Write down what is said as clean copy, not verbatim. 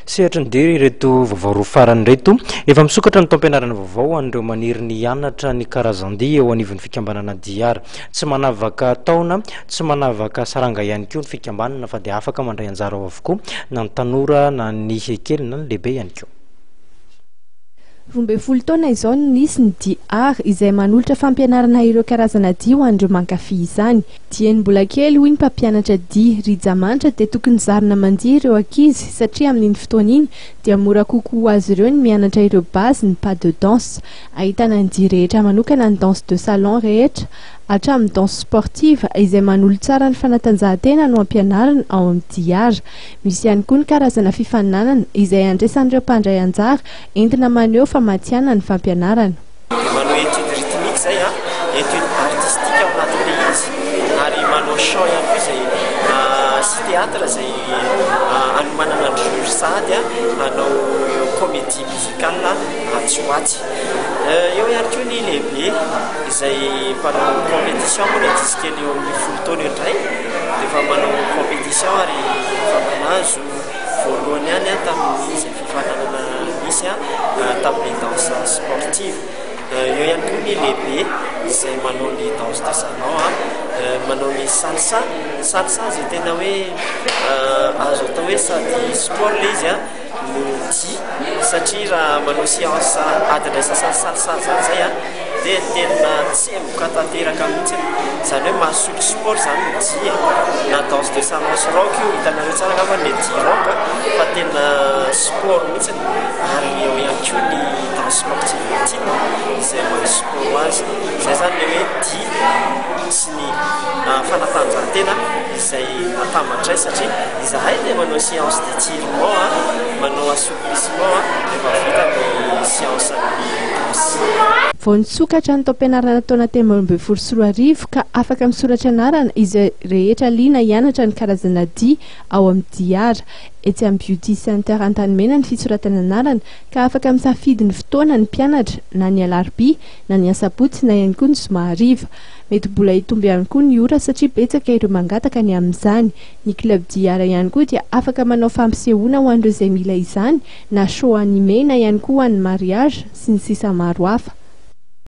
Sehatra ny dery reto vaovao roa farany reto efa misokatra ny taom-pianarana vaovao an'ireo maniry ny hianatra ny karazan-dia eo anivon'ny fikambanana diara. Tsy manavaka taona, tsy manavaka saranga ihany koa ny fikambanana fa dia afaka mandray anjara ao avokoa na ny tanora na ny kely na ny lehibe ihany koa. 12 taona izao nisy ny diara izay manolotra fampianarana ireo karazana dia ho an'ireo mankafy izany. Dieny mbola kely hoy ny mpampianatra dia Rijamanitra dia tokony zarina mandihy ireo ankizy satria amin'iny fotoana iny dia mora kokoa ho azy ireo ny mianatra ireo base ny pas de danse. Ahitana ny dia rehetra manokana ny danse de salon rehetra hatramin'ny danse sportive izay manolo tsara ny fanatanjahantena no ampianarana ao amin'ny diara. Misy ihany koa ny karazana fifaninanana izay andraisan'ireo mpandray anjara entina maneho famatiana ny fampianarana. Manao étude rythmique zay étude artistique ao anatin'ilay izy ary manao chant ihany koa zay sy théâtre zay anomanana ny sady manao comédie musicale atsoatsy. Eo ihany koa ny lehibe izay mpanao compétition moa le diskely eo amin'ny 10 taona eo indray dia efa manao compétition ary efa manazo voalohany ihany tamin'izay fifananana misy tamin'ny danse sportive. Eo ihany koa ny lehibe izay manao ny danse de salon manao ny salsa izay tena hoe azo atao hoe sady sport le izy no dia satria raha manao séance adiny salsa zay dia tena tsemboka tanteraka mihitsy izany hoe mahasolo sport zany no dia na danse de salon sy rock io hitanareo tsara angamba le dia rock fa tena sport mihitsy ary eo ihany koa ny danse sportive izay mahasolo azy izay zany le hoe dia sy ny fanatanjahantena izay atamandray satria izahay dia manao séance d'étirement manao assouplissement efa vita ny séance vao nisokatra ny taom-pianarana taona 2024 ka afaka misoratra anarana izay rehetra liana hianatra ny karazana dia ao amin'ny diara. Etsy amin'ny beauty center Antanimena ny fisoratana anarana ka afaka misafidy ny fotoana ny mpianatra na ny alarobia na ny asabotsy na ihany koa ny zoma hariva. Mety mbola hitomby ihany koa ny ora satria betsaka ireo mangataka ny amin'izany. Ny club diara ihany koa dia afaka manao fampisehoana ho an'ireo izay mila izany na show animé na ihany koa ho an'ny mariage sy ny sisa maro hafa.